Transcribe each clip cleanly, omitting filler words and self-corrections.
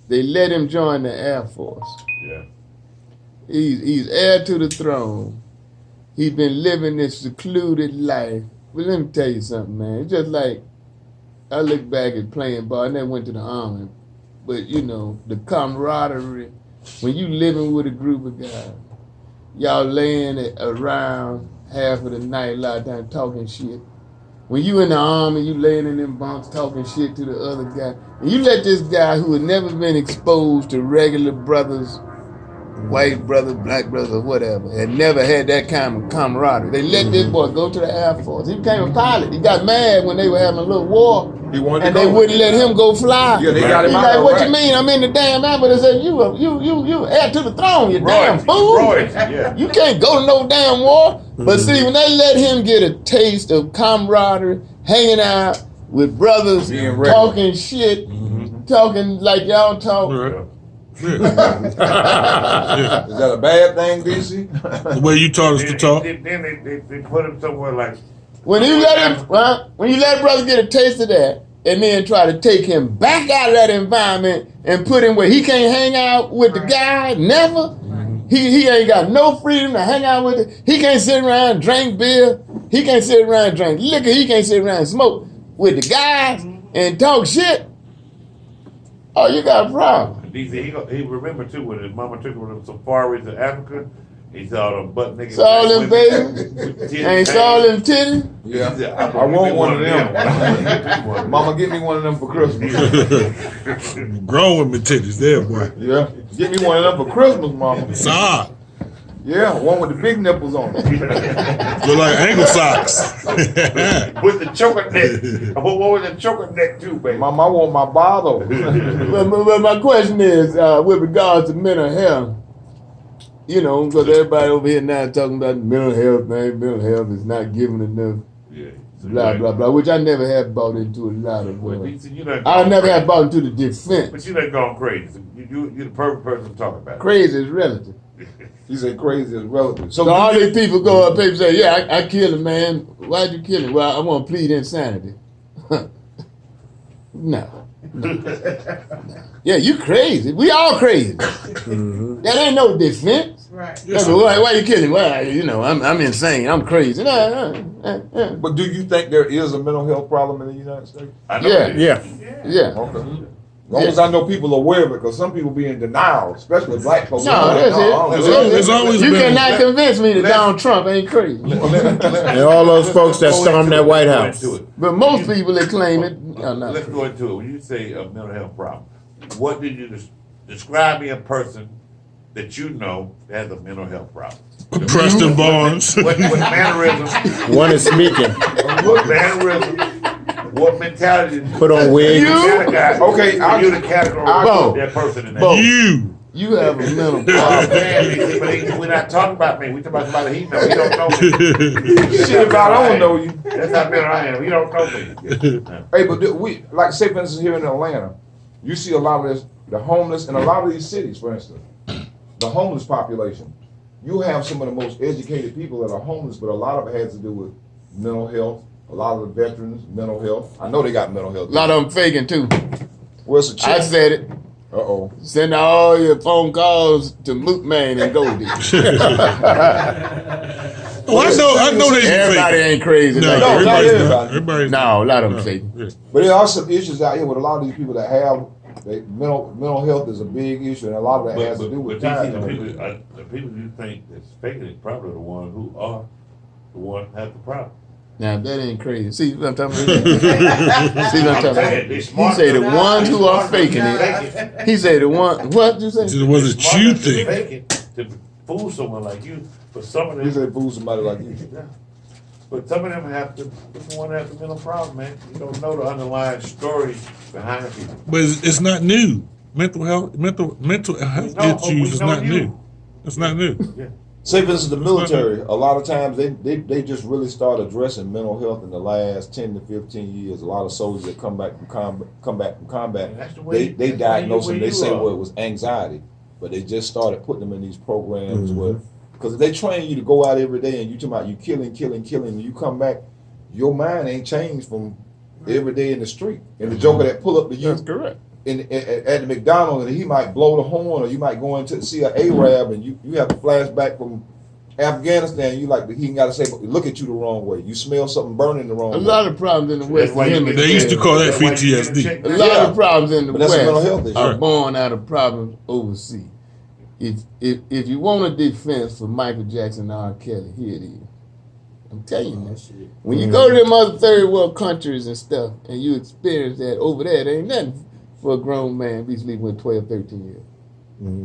They let him join the Air Force. Yeah. He's heir to the throne. He's been living this secluded life. But let me tell you something, man. It's just like I look back at playing ball. I never went to the army, but you know the camaraderie when you living with a group of guys, y'all laying around half of the night, a lot of time talking shit. When you in the army, you laying in them bunks talking shit to the other guy, and you let this guy who had never been exposed to regular brothers, white brothers, black brothers, or whatever, had never had that kind of camaraderie. They let this boy go to the Air Force. He became a pilot. He got mad when they were having a little war. He wanted And to they go. wouldn't let him go fly. Yeah, they got him He's out. like, what you Right. mean? I'm in the damn army. They said, you heir to the throne, you damn fool. Yeah. You can't go to no damn war. But see, when they let him get a taste of camaraderie, hanging out with brothers, Being regular. talking shit, talking like y'all talk. Is that a bad thing, DC? The way you taught us to talk. Then they put him somewhere like. When you let brother get a taste of that, and then try to take him back out of that environment and put him where he can't hang out with the guy, never. He ain't got no freedom to hang out with it. He can't sit around and drink beer. He can't sit around and drink liquor. He can't sit around and smoke with the guys and talk shit. Oh, you got a problem. He remember too when his mama took him to safaris in Africa. He saw them butt niggas. Saw them baby. Ain't saw them titties. Yeah. I want one of them. Mama, get me one of them for Christmas. Grown with me titties there, boy. Yeah. Get me one of them for Christmas, Mama. Sock. Yeah, one with the big nipples on it. Look like ankle socks. With the choker neck. What was the choker neck too, baby? Mama, I want my bottle. But my question is, with regards to mental health, you know, because everybody over here now talking about mental health, man. Mental health is not given enough, Yeah. blah, blah, blah, which I never have bought into a lot of. Well, you know, I never have bought into the defense. But you done gone crazy. You're the perfect person to talk about it. Crazy is relative. He said crazy is relative. So all these people go up and say, yeah, I killed a man. Why'd you kill him? Well, I want to plead insanity. No. Yeah, you crazy. We all crazy. That ain't no defense. Right. Yeah, so why you killing? Well, you know, I'm insane. I'm crazy. No. But do you think there is a mental health problem in the United States? I know Yeah. it is. Yeah. Yeah. Okay. As long as I know people are aware of it, because some people be in denial, especially black folks. No, that's it. There's always You been- cannot convince me that Donald Trump ain't crazy. And all those folks that stormed that White House. But most people that claim it are not. Let's go into it. When you say a mental health problem, what did you describe me a person that you know has a mental health problem? Preston Barnes. What mannerism? One is speaking. What mannerism? What mentality? Put on wigs. Okay, you the category Bo. of that person in that. Bo. You. You have a mental Oh problem. man, but we're not talking about me. We talking about somebody he know. He don't know me. Shit about I don't know you. That's how mental I am. He don't know me. Hey, but we, like say for instance here in Atlanta, you see a lot of this, the homeless in a lot of these cities, for instance, the homeless population. You have some of the most educated people that are homeless, but a lot of it has to do with mental health. A lot of the veterans, mental health. I know they got mental health. A lot of them faking too. Well, it's a I check. said it. Uh-oh. Send all your phone calls to Moot Man and Goldie. Oh, I know they Everybody ain't crazy. No, like not that. everybody's everybody. not. Everybody's No, a lot of them not. faking. Yeah. But there are some issues out here with a lot of these people that have mental health is a big issue, and a lot of that has to do with but time. the people you think that's faking it probably the ones who are the ones that have the problem. Now that ain't crazy. See what I'm talking about? See what I'm talking about? They He smart say the enough- ones who are smart faking enough it. to fake it. He say the one. What you say? It was a Smart you enough to thing. fake it, to fool someone like you. But some of them, He said fool somebody like you. yeah. But some of them have the one have the mental problem, man. You don't know the underlying story behind people. But it's not new. Mental health No, but we issues is know not you. new. It's not new. Yeah. Say for instance, the military, a lot of times they just really start addressing mental health in the last 10 to 15 years. A lot of soldiers that come back from combat, And that's the way- they that's diagnose the way them. They you say, are. well, it was anxiety, but they just started putting them in these programs Mm-hmm. where, because if they train you to go out every day and you talking about you killing, and you come back, your mind ain't changed from every day in the street. And the joker that pull up to you, That's correct. at the McDonald's and he might blow the horn, or you might go into see an Arab and you have a flashback from Afghanistan. You like he ain't got to say, but look at you the wrong way. You smell something burning the wrong A way. lot of problems in the West. why you Hemisphere. They used to call that That's why you get a PTSD. check A now. lot Yeah. of problems in the But that's a mental West health issue. are born out of problems overseas. If you want a defense for Michael Jackson and R. Kelly, here it is. I'm telling you, man. When you go to them other third world countries and stuff, and you experience that over there, there ain't nothing for a grown man be sleeping with 12, 13 years.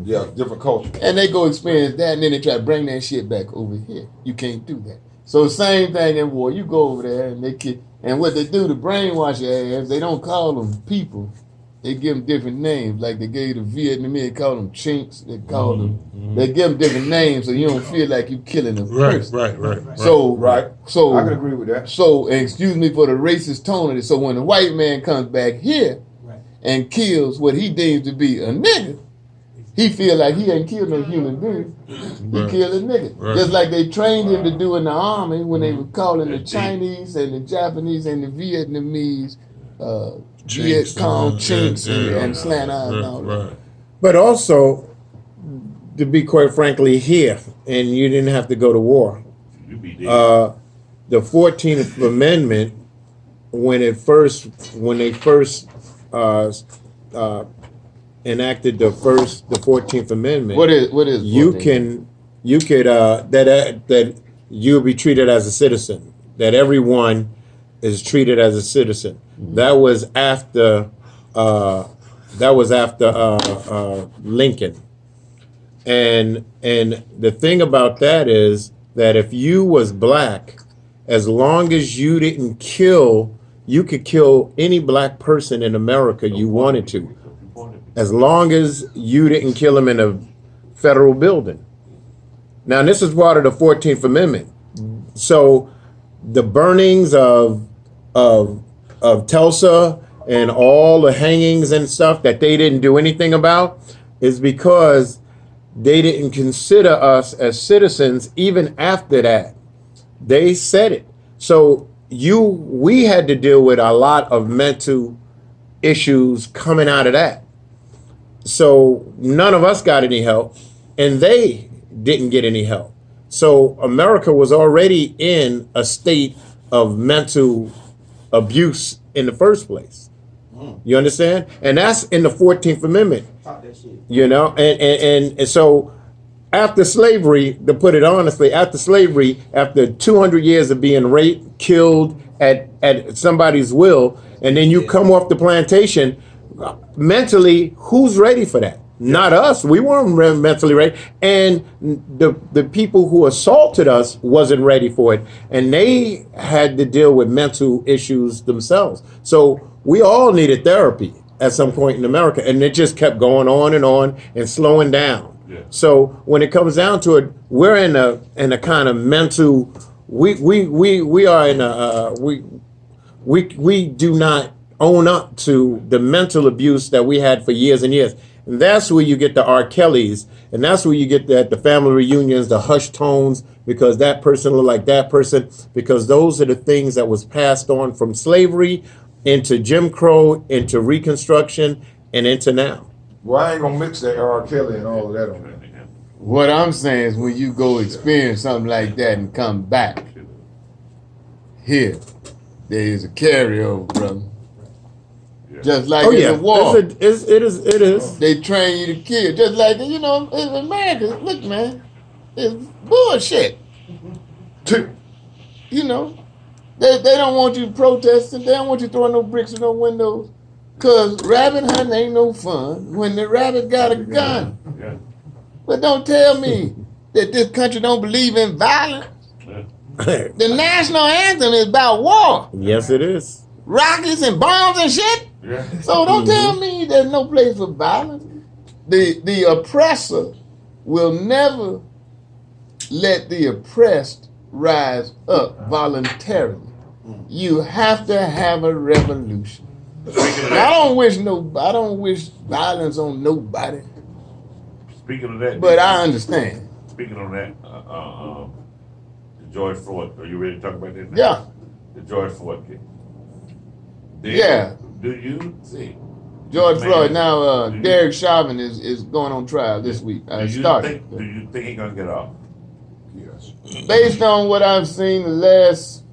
Yeah, different culture. And they go experience that, and then they try to bring that shit back over here. You can't do that. So same thing in war. You go over there, and they kill. And what they do to brainwash your ass, they don't call them people. They give them different names. Like they gave the Vietnamese, they call them chinks. They call them. They give them different names, so you don't feel like you're killing a Right, person. right. So Right. So I can agree with that. So, and excuse me for the racist tone of it. So when the white man comes back here and kills what he deems to be a nigga, he feel like he ain't killed no human being. He Right. killed a nigga. Right. Just like they trained him to do in the army when they were calling the Chinese and the Japanese and the Vietnamese Viet Cong chinks and slant eyes and all that. Right. But also, to be quite frankly, here, and you didn't have to go to war. You be dead. The 14th Amendment, when they first enacted the 14th Amendment, What is you 14? could that you'll be treated as a citizen. That everyone is treated as a citizen. That was after Lincoln. And the thing about that is that if you was black, as long as you didn't kill, you could kill any black person in America you wanted to, as long as you didn't kill him in a federal building. Now, this is part of the 14th Amendment. So the burnings of Tulsa and all the hangings and stuff that they didn't do anything about is because they didn't consider us as citizens even after that. They said it. So we had to deal with a lot of mental issues coming out of that. So none of us got any help, and they didn't get any help. So America was already in a state of mental abuse in the first place. You understand? And that's in the 14th Amendment. You know, and so after slavery, to put it honestly, after slavery, after 200 years of being raped, killed at somebody's will, and then you come off the plantation, mentally, who's ready for that? Not us. We weren't mentally ready. And the people who assaulted us wasn't ready for it. And they had to deal with mental issues themselves. So we all needed therapy at some point in America. And it just kept going on and slowing down. Yeah. So when it comes down to it, we're in a kind of mental, we are in a, we do not own up to the mental abuse that we had for years and years. And that's where you get the R. Kellys, and that's where you get the family reunions, the hushed tones, because that person looked like that person, because those are the things that was passed on from slavery into Jim Crow, into Reconstruction, and into now. Well, I ain't gonna mix that R. Kelly and all of that on there. What I'm saying is when you go experience something like that and come back, here, there is a carryover, brother. Just like in the war. It is. They train you to kill. Just like, you know, in America, look, man, it's bullshit. You know, they don't want you protesting. They don't want you throwing no bricks in no windows. Because rabbit hunting ain't no fun when the rabbit got a gun. Yeah. But don't tell me that this country don't believe in violence. The national anthem is about war. Yes, it is. Rockets and bombs and shit. Yeah. So don't tell me there's no place for violence. The oppressor will never let the oppressed rise up voluntarily. You have to have a revolution. I don't wish violence on nobody. Speaking of that, But I understand. Speaking on that, the George Floyd. Are you ready to talk about that now? Yeah. The George Floyd case. Yeah. Do you see George Man, Floyd. Now, do you- Derek Chauvin is going on trial this week. Do you Started. think he's gonna get off? Yes. Based on what I've seen the last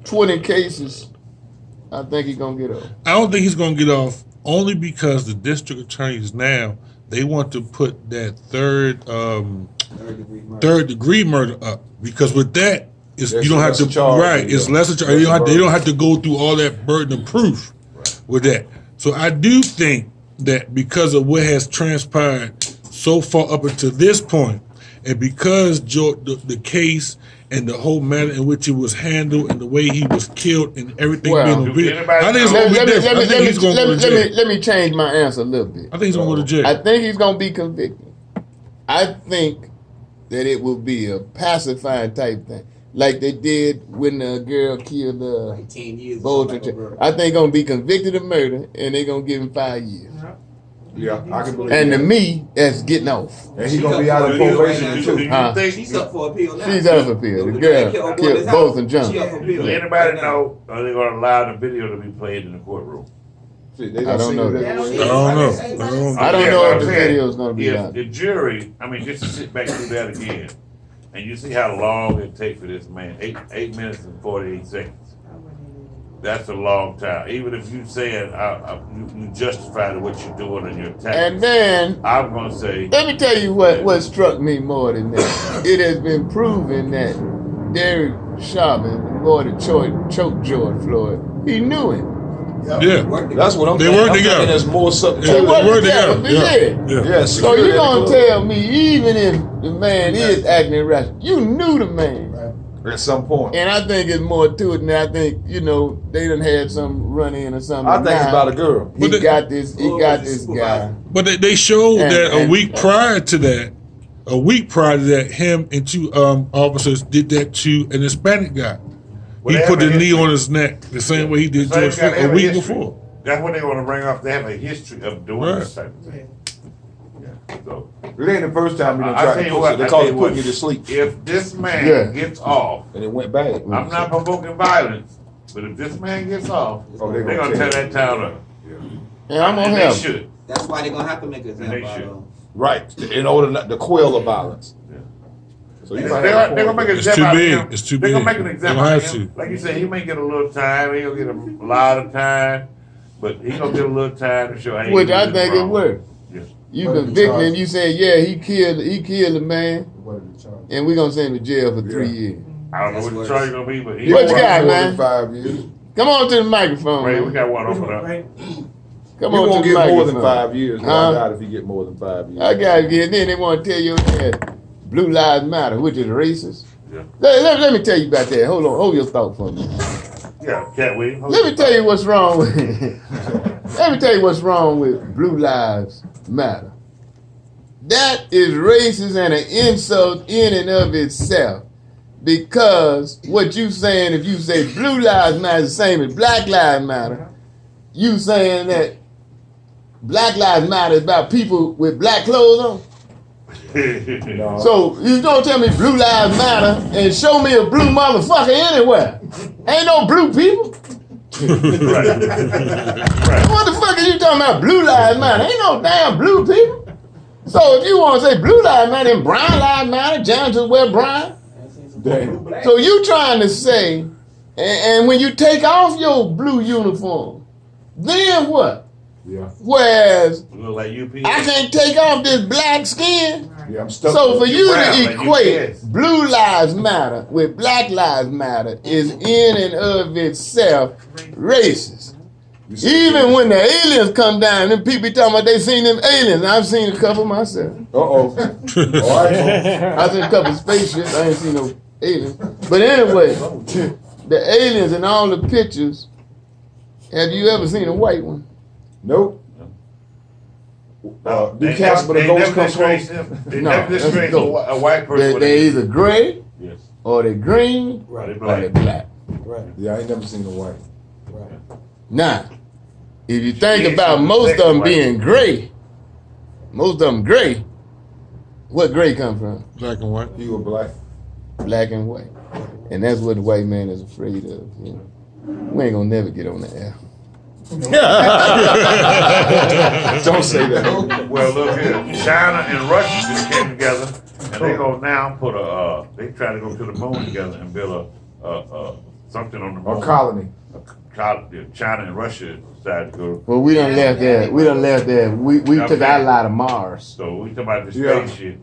20 cases, I think he's gonna get off. I don't think he's going to get off only because the district attorneys now they want to put that third degree murder up because with that it's, There's you don't have to lesser charge, right. It's yeah. lesser charge. Lesser They don't burden. have to go through all that burden of proof with that. So I do think that because of what has transpired so far up until this point, and because the case and the whole manner in which it was handled and the way he was killed and everything Well, being on do video, anybody I think it's know- going to be different. I think he's going to go to jail. let me change my answer a little bit. I think he's going to go to jail. I think he's gonna be convicted. I think that it will be a pacifying type thing, like they did when the girl killed Like 10 years. Bolton. I think gonna be convicted of murder, and they're gonna give him 5 years. Yeah, I can believe And to that. me, that's getting off. And he's gonna be out of probation too. Huh? She's up for appeal now. She's up for appeal. The girl killed Bolton Johnson. She up for appeal. Do anybody know, are they gonna allow the video to be played in the courtroom? See, they I don't see know the that. video. I don't know. I don't Yeah, know but if I'm the saying, video is gonna be if out. the jury, I mean, just to sit back through that again, and you see how long it takes for this man, 8 minutes and 48 seconds. That's a long time. Even if you saying you justify what you're doing and your And tactics, then I'm gonna say let me tell you what struck me more than that. It has been proven that Derek Chauvin, the boy that choked George Floyd, he knew him. Yeah. That's what I'm They thinking. work I'm together. thinking there's more something Yeah, to They it. work they work together, together. yeah. Yeah. Yes. So you gonna tell me even if the man is acting irrational, you knew the man. At some point. And I think it's more to it than that. I think, they done had some run in or something. I think it's Now, about a girl. He But got this guy. But they showed And- that a and- week prior to that, him and two officers did that to an Hispanic guy. Well, He they put have the a knee history. on his neck the same way he did Same George guy, they Floyd have a week history. before. That's what they want to bring up. They have a history of doing Right. this type of thing. Yeah. So It ain't the first time you done I tried tell to you push what, it. They I call tell it you putting what. you to sleep. if this man Yeah. gets off, And it went bad. I'm not provoking violence, but if this man gets off, Oh, they're gonna tear that town up. And I'm gonna And they help. should. That's why they're gonna have to make an They example out should. of him. Right. In order not to quell the violence. Yeah. So They're you might have a gonna point. make an It's example too out of big. him. It's too They're gonna big. make an They example don't out of have him. to. Like you said, he may get a little time. He gonna get a lot of time, but he gonna get a little time to show how he Which did I it think it wrong. worked. Yes. You What are the convict him, charges? you say, yeah, he killed the man, What are the charges? and we're gonna send him to jail for 3 years. I don't know what the That's charge gonna be, but He he What won't you have got, more man? than 5 years. Come on to the microphone. Ray, we man. got one open up. Come He on won't to the get more than microphone. 5 years. No Huh? doubt if he get more than 5 years. I gotta get then they want to tell you that Blue Lives Matter, which is racist. Yeah. Let me tell you about that. Hold your thought for me. Yeah, Cat Williams. Let me tell you what's wrong with Let me tell you what's wrong with Blue Lives Matter. That is racist and an insult in and of itself. Because what you saying, if you say Blue Lives Matter is the same as Black Lives Matter, you saying that Black Lives Matter is about people with black clothes on? No. So you don't tell me Blue Lives Matter and show me a blue motherfucker anywhere. Ain't no blue people. Right. Right. What the fuck are you talking about? Blue Lives Matter. Ain't no damn blue people. So if you want to say Blue Lives Matter and Brown Lives Matter, janitors wear brown. Damn. So you trying to say, and when you take off your blue uniform, then what? Yeah. Whereas Look like UPS. I can't take off this black skin. Yeah, I'm stuck. So for you brown, to like equate UPS. Blue Lives Matter with Black Lives Matter is in and of itself racist. Even when the aliens come down, them people talking about they seen them aliens. I've seen a couple myself. Uh-oh. All right. I've seen a couple spaceships. I ain't seen no aliens. But anyway, the aliens in all the pictures. Have you ever seen a white one? Nope. They Do Casper the never- Ghost they come never from? disgrace him. They No, never that's disgrace dope. a white person. with They're a- either gray Yes. or they're green Or they or black. they're black. Yeah, I ain't never seen a white. Now, if you think Yeah, about some most of black them and being gray, most of them gray, what gray come from? Black and white. You were black. Black and white. And that's what the white man is afraid of. You know? We ain't gonna never get on the air. Don't say that. Well, look here, China and Russia just came together, and they gonna now put they try to go to the moon together and build a something on the moon. A colony. China and Russia decided to go. Well, we done left that. We done left that. We Yeah, took man. our lot of Mars. So we talking about the Yeah. spaceship.